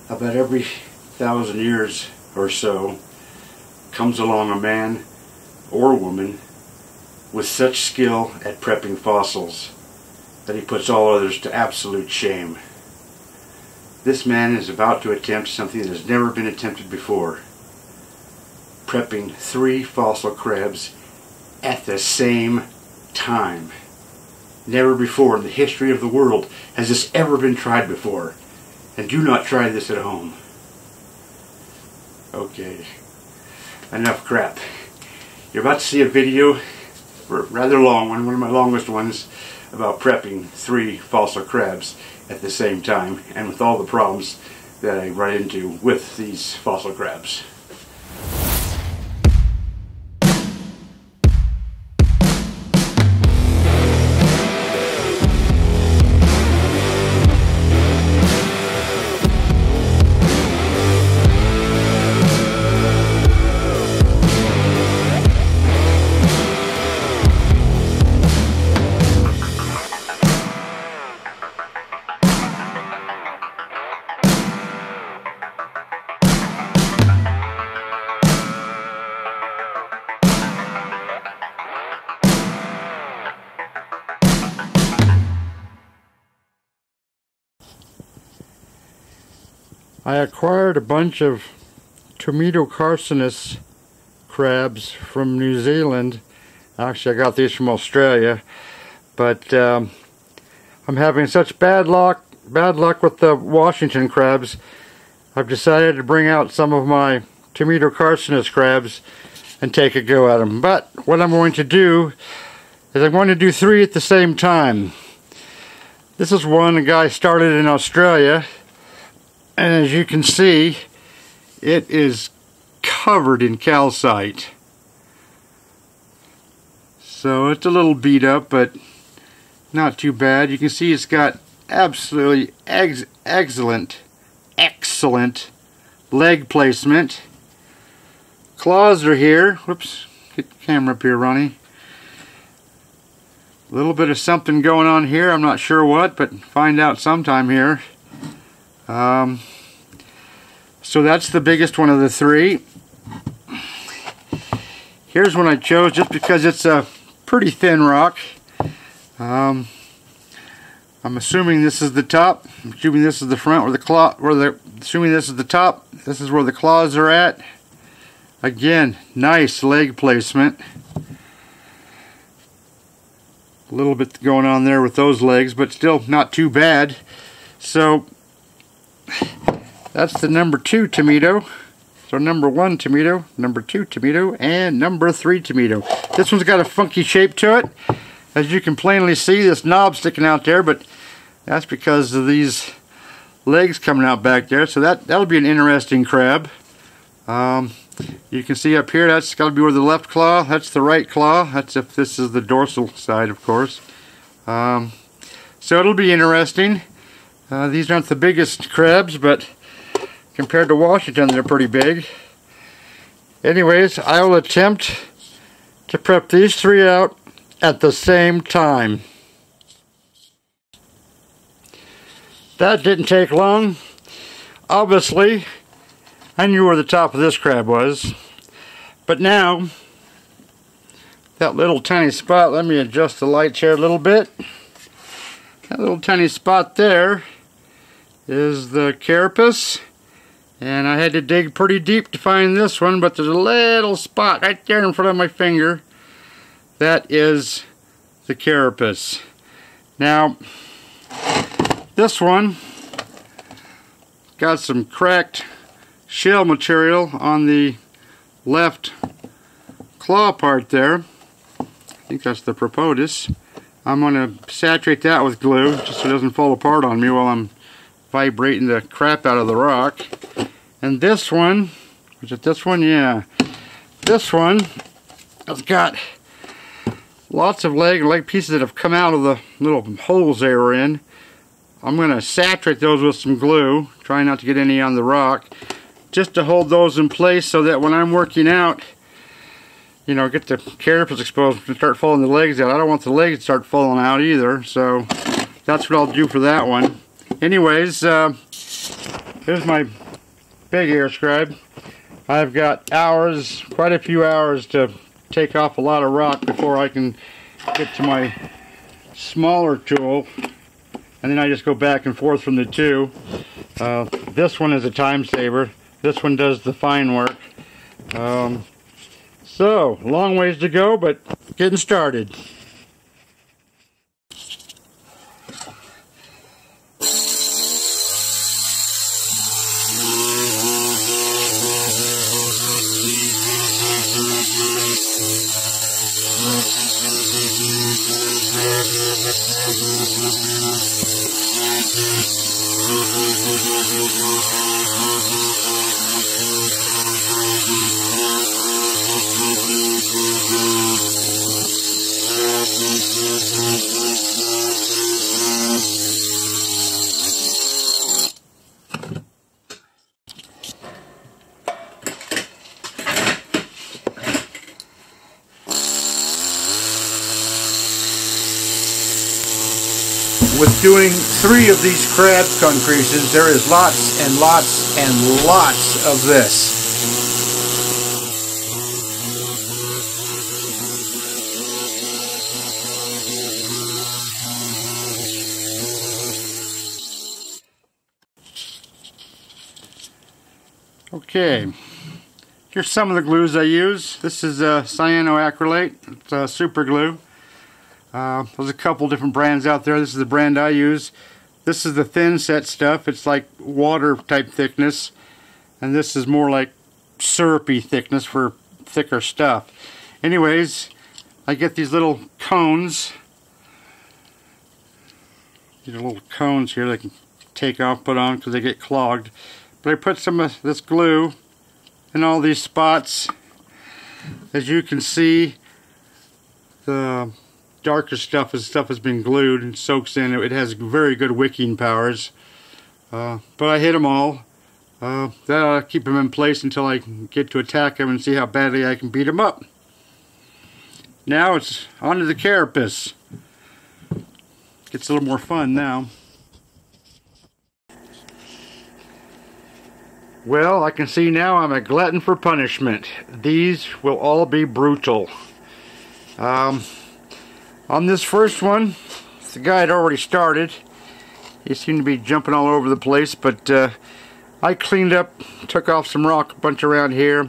About every 1,000 years or so comes along a man or woman with such skill at prepping fossils that he puts all others to absolute shame. This man is about to attempt something that has never been attempted before: prepping 3 fossil crabs at the same time. Never before in the history of the world has this ever been tried before. And do not try this at home. Okay, enough crap. You're about to see a video, rather long one of my longest ones, about prepping 3 fossil crabs at the same time, and with all the problems that I run into with these fossil crabs. I acquired a bunch of Tumido crabs from New Zealand. Actually, I got these from Australia, but I'm having such bad luck with the Washington crabs. I've decided to bring out some of my Tumido crabs and take a go at them. But what I'm going to do is I'm going to do 3 at the same time. This is one a guy started in Australia. And as you can see, it is covered in calcite. So it's a little beat up, but not too bad. You can see it's got absolutely excellent leg placement. Claws are here. Whoops, get the camera up here, Ronnie. A little bit of something going on here. I'm not sure what, but find out sometime here. So that's the biggest one of the 3. Here's one I chose just because it's a pretty thin rock. I'm assuming this is the top. I'm assuming this is the front, assuming this is the top. This is where the claws are at. Again, nice leg placement. A little bit going on there with those legs, but still not too bad. So that's the number 2 Tumido. So number 1 Tumido, number 2 Tumido, and number 3 Tumido. This one's got a funky shape to it. As you can plainly see, this knob sticking out there, but that's because of these legs coming out back there. So that'll be an interesting crab. You can see up here, that's got to be where the left claw, that's the right claw. That's if this is the dorsal side, of course. So it'll be interesting. These aren't the biggest crabs, but compared to Washington, they're pretty big. Anyways, I will attempt to prep these 3 out at the same time. That didn't take long. Obviously, I knew where the top of this crab was. But now, that little tiny spot, let me adjust the light here a little bit. That little tiny spot there is the carapace. And I had to dig pretty deep to find this one, but there's a little spot right there in front of my finger. That is the carapace. Now, this one got some cracked shell material on the left claw part there. I think that's the propolis. I'm going to saturate that with glue just so it doesn't fall apart on me while I'm vibrating the crap out of the rock. And this one, is it this one? Yeah. This one has got lots of leg pieces that have come out of the little holes they were in. I'm going to saturate those with some glue, try not to get any on the rock, just to hold those in place so that when I'm working out, you know, get the carapace exposed and start falling the legs out. I don't want the legs to start falling out either, so that's what I'll do for that one. Anyways, Here's my big air scribe. I've got hours, quite a few hours to take off a lot of rock before I can get to my smaller tool, and then I just go back and forth from the two. This one is a time saver. This one does the fine work. So, long ways to go, but getting started. With doing 3 of these crab concretions, there is lots and lots and lots of this. Okay, here's some of the glues I use. This is cyanoacrylate. It's super glue. There's a couple different brands out there. This is the brand I use. This is the thin set stuff. It's like water type thickness, and this is more like syrupy thickness for thicker stuff. Anyways, I get these little cones. These are little cones here that I can take off, put on because they get clogged. But I put some of this glue in all these spots. As you can see, the darker stuff has been glued and soaks in. It has very good wicking powers. But I hit them all. That'll keep them in place until I can get to attack them and see how badly I can beat them up. Now it's on to the carapace. Gets a little more fun now. Well, I can see now I'm a glutton for punishment. These will all be brutal. On this first one, the guy had already started. He seemed to be jumping all over the place, but I cleaned up, took off some rock a bunch around here.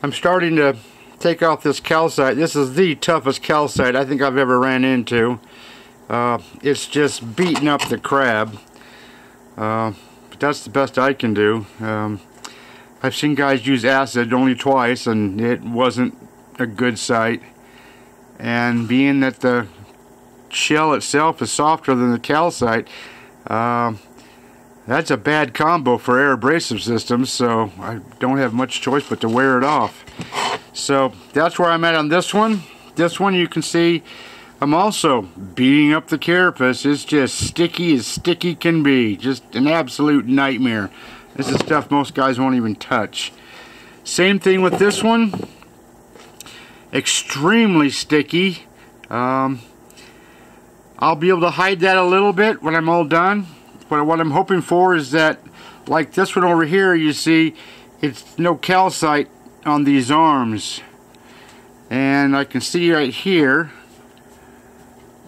I'm starting to take off this calcite. This is the toughest calcite I think I've ever ran into. It's just beating up the crab. But that's the best I can do. I've seen guys use acid only twice, and it wasn't a good sight. And being that the shell itself is softer than the calcite, that's a bad combo for air abrasive systems, so I don't have much choice but to wear it off. So that's where I'm at on this one. This one you can see I'm also beating up the carapace. It's just sticky as sticky can be. Just an absolute nightmare. This is stuff most guys won't even touch. Same thing with this one. Extremely sticky. I'll be able to hide that a little bit when I'm all done. But what I'm hoping for is that, like this one over here, you see, it's no calcite on these arms. And I can see right here,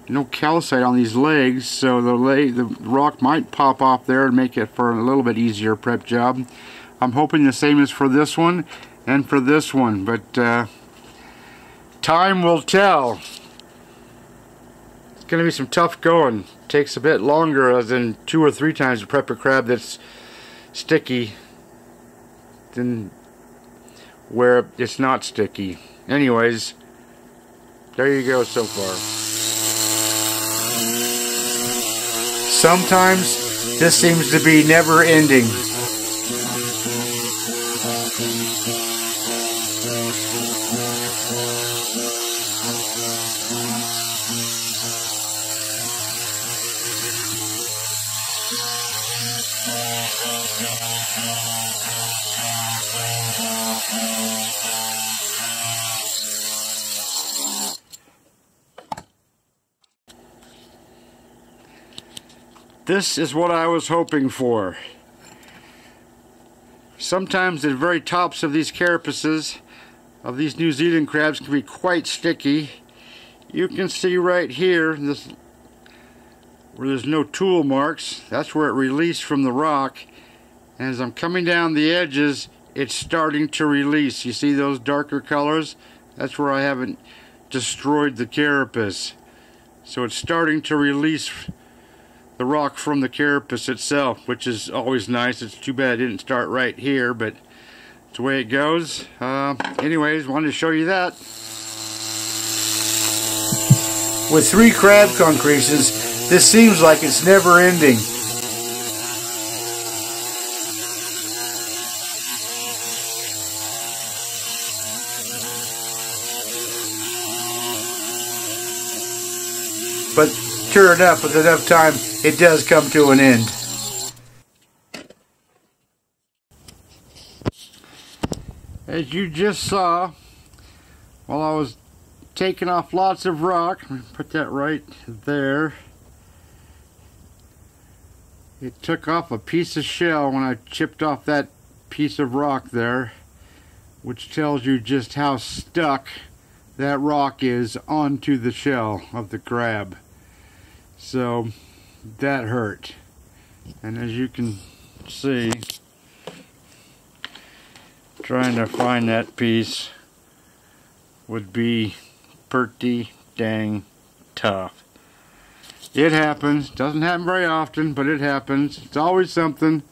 no calcite on these legs, so the rock might pop off there and make it for a little bit easier prep job. I'm hoping the same is for this one and for this one, but time will tell. It's going to be some tough going. Takes a bit longer than 2 or 3 times to prep a crab that's sticky than where it's not sticky. Anyways, there you go so far. Sometimes this seems to be never ending. This is what I was hoping for. Sometimes the very tops of these carapaces of these New Zealand crabs can be quite sticky. You can see right here, this where there's no tool marks, that's where it released from the rock. And as I'm coming down the edges, it's starting to release. You see those darker colors? That's where I haven't destroyed the carapace. So it's starting to release the rock from the carapace itself, which is always nice. It's too bad it didn't start right here, but it's the way it goes. Anyways, wanted to show you that. With 3 crab concretions, this seems like it's never ending. But sure enough, with enough time, it does come to an end. As you just saw, while I was taking off lots of rock, let me put that right there, it took off a piece of shell when I chipped off that piece of rock there, which tells you just how stuck that rock is onto the shell of the crab. So that hurt. And as you can see, trying to find that piece would be pretty dang tough. It happens. Doesn't happen very often, but it happens. It's always something.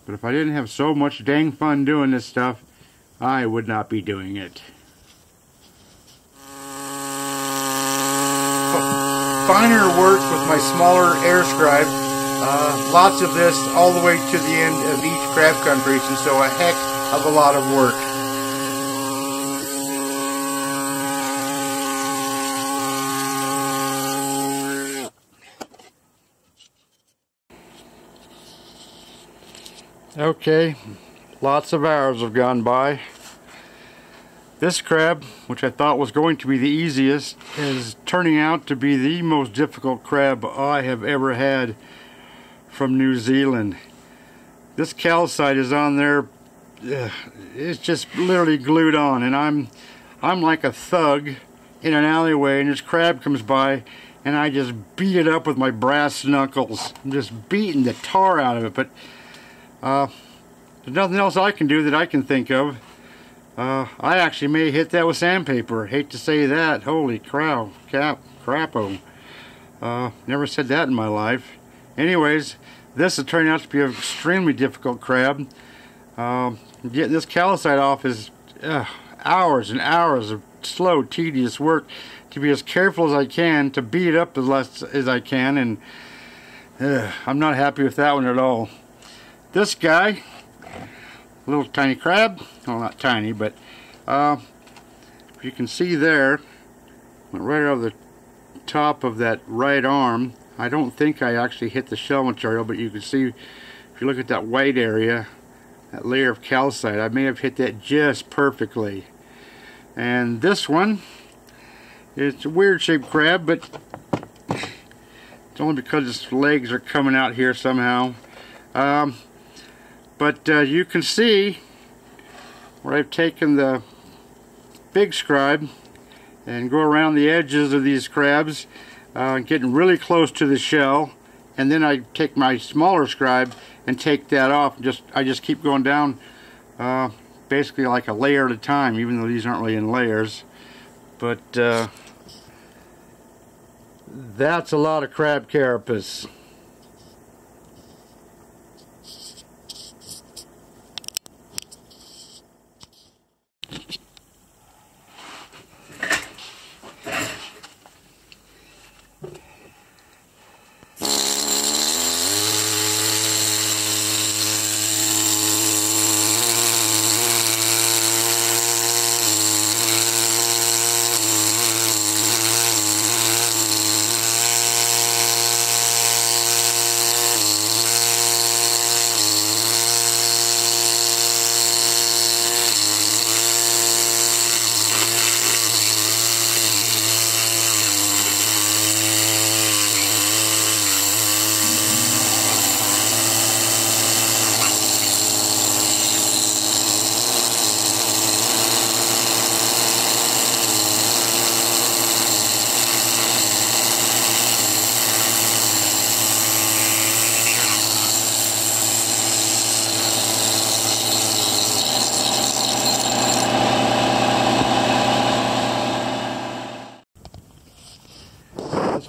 But if I didn't have so much dang fun doing this stuff, I would not be doing it. Finer work with my smaller air scribe. Lots of this all the way to the end of each crab concretion, so a heck of a lot of work. Okay, lots of hours have gone by. This crab, which I thought was going to be the easiest, is turning out to be the most difficult crab I have ever had from New Zealand. This calcite is on there, it's just literally glued on, and I'm like a thug in an alleyway, and this crab comes by and I just beat it up with my brass knuckles. I'm just beating the tar out of it, but there's nothing else I can do that I can think of. I actually may hit that with sandpaper. Hate to say that. Holy crapo. Never said that in my life. Anyways, this has turned out to be an extremely difficult crab. Getting this calcite off is hours and hours of slow, tedious work to be as careful as I can, to beat it up as less as I can, and I'm not happy with that one at all. This guy, little tiny crab, well, not tiny, but you can see there, went right over the top of that right arm. I don't think I actually hit the shell material, but you can see if you look at that white area, that layer of calcite, I may have hit that just perfectly. And this one, it's a weird shaped crab, but it's only because its legs are coming out here somehow. But you can see where I've taken the big scribe and go around the edges of these crabs, getting really close to the shell, and then I take my smaller scribe and take that off. I just keep going down, basically like a layer at a time, even though these aren't really in layers. But that's a lot of crab carapace.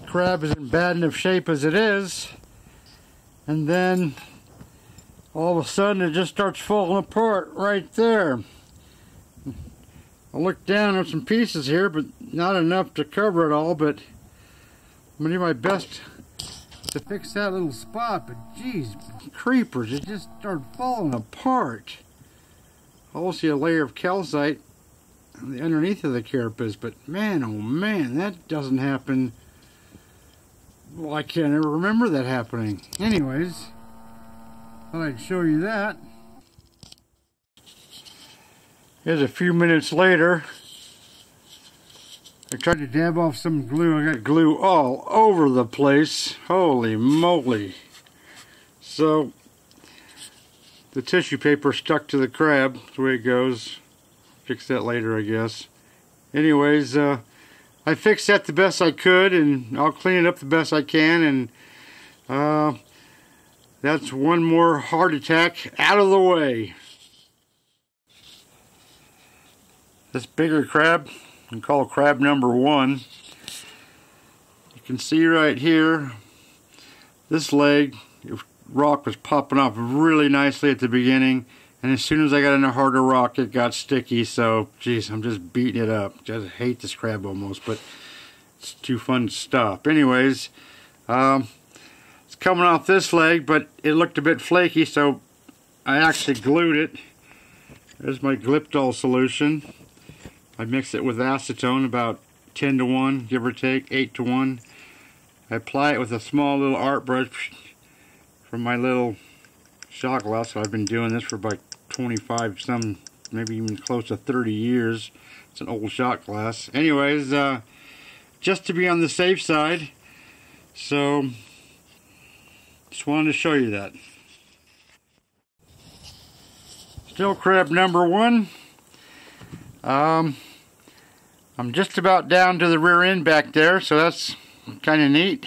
crab is in bad enough shape as it is, and then all of a sudden it just starts falling apart right there. I looked down at some pieces here, but not enough to cover it all, but I'm going to do my best to fix that little spot. But geez, creepers, it just started falling apart. I also see a layer of calcite on the underneath of the carapace, but man, oh man, that doesn't happen. Well, I can't ever remember that happening. Anyways, thought I'd show you that. Here's a few minutes later. I tried to dab off some glue. I got glue all over the place. Holy moly. So, the tissue paper stuck to the crab. That's the way it goes. Fix that later, I guess. Anyways, I fixed that the best I could, and I'll clean it up the best I can, and that's one more heart attack out of the way. This bigger crab, you can call crab number 1. You can see right here, this leg, rock was popping off really nicely at the beginning, and as soon as I got in a harder rock, it got sticky. So, geez, I'm just beating it up. Just hate this crab almost, but it's too fun to stop. Anyways, it's coming off this leg, but it looked a bit flaky, so I actually glued it. There's my Gliptol solution. I mix it with acetone, about 10 to 1, give or take, 8 to 1. I apply it with a small little art brush from my little shot glass. So I've been doing this for about 25, some, maybe even close to 30 years. It's an old shot glass. Anyways, just to be on the safe side, so just wanted to show you that. Still crab number 1. I'm just about down to the rear end back there, so that's kind of neat.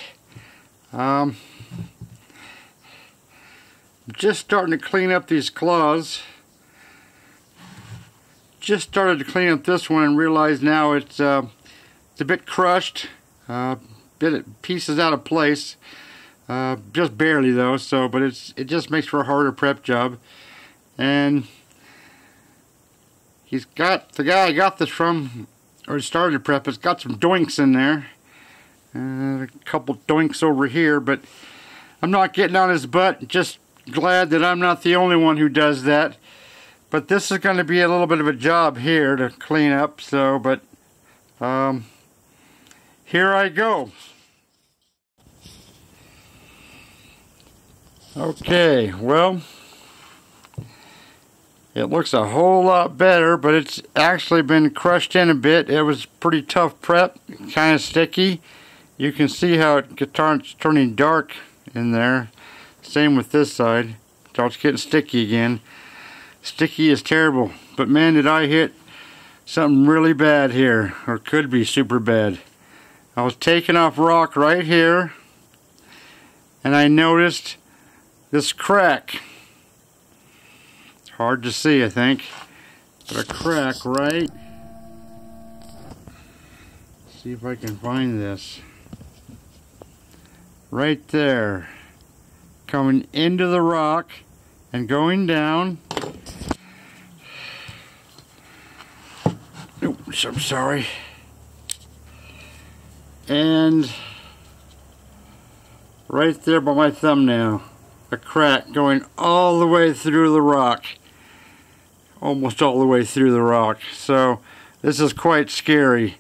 Just starting to clean up these claws. Just started to clean up this one and realized now it's a bit crushed, pieces out of place, just barely though. So, but it just makes for a harder prep job. And the guy I got this from, or started to prep, it's got some doinks in there. A couple doinks over here, but I'm not getting on his butt. Just glad that I'm not the only one who does that. But this is going to be a little bit of a job here to clean up. So, but here I go. Okay, well, it looks a whole lot better, but it's actually been crushed in a bit. It was pretty tough prep, kind of sticky. You can see how it's turning dark in there. Same with this side. So it's getting sticky again. Sticky is terrible, but man, did I hit something really bad here, or could be super bad. I was taking off rock right here, and I noticed this crack. Hard to see, I think, but a crack right. See if I can find this. Right there, coming into the rock and going down. Oops, I'm sorry. And right there by my thumbnail, a crack going all the way through the rock. Almost all the way through the rock. So this is quite scary.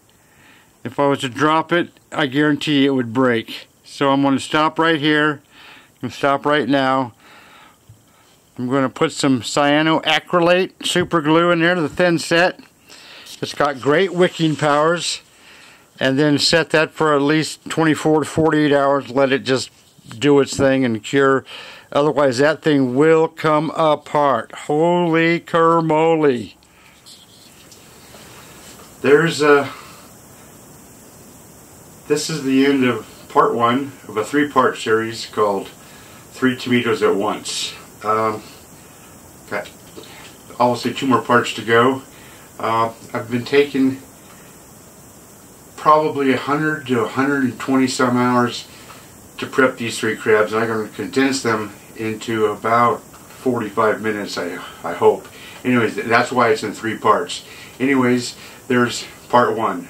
If I was to drop it, I guarantee it would break. So I'm going to stop right here. I'm going to stop right now. I'm going to put some cyanoacrylate super glue in there, the thin set. It's got great wicking powers. And then set that for at least 24 to 48 hours. Let it just do its thing and cure. Otherwise, that thing will come apart. Holy kermoly. This is the end of part 1 of a 3-part series called 3 Tumidos at Once. Got obviously 2 more parts to go. I've been taking probably 100 to 120 some hours to prep these 3 crabs, and I'm going to condense them into about 45 minutes, I hope. Anyways, that's why it's in 3 parts. Anyways, there's part 1.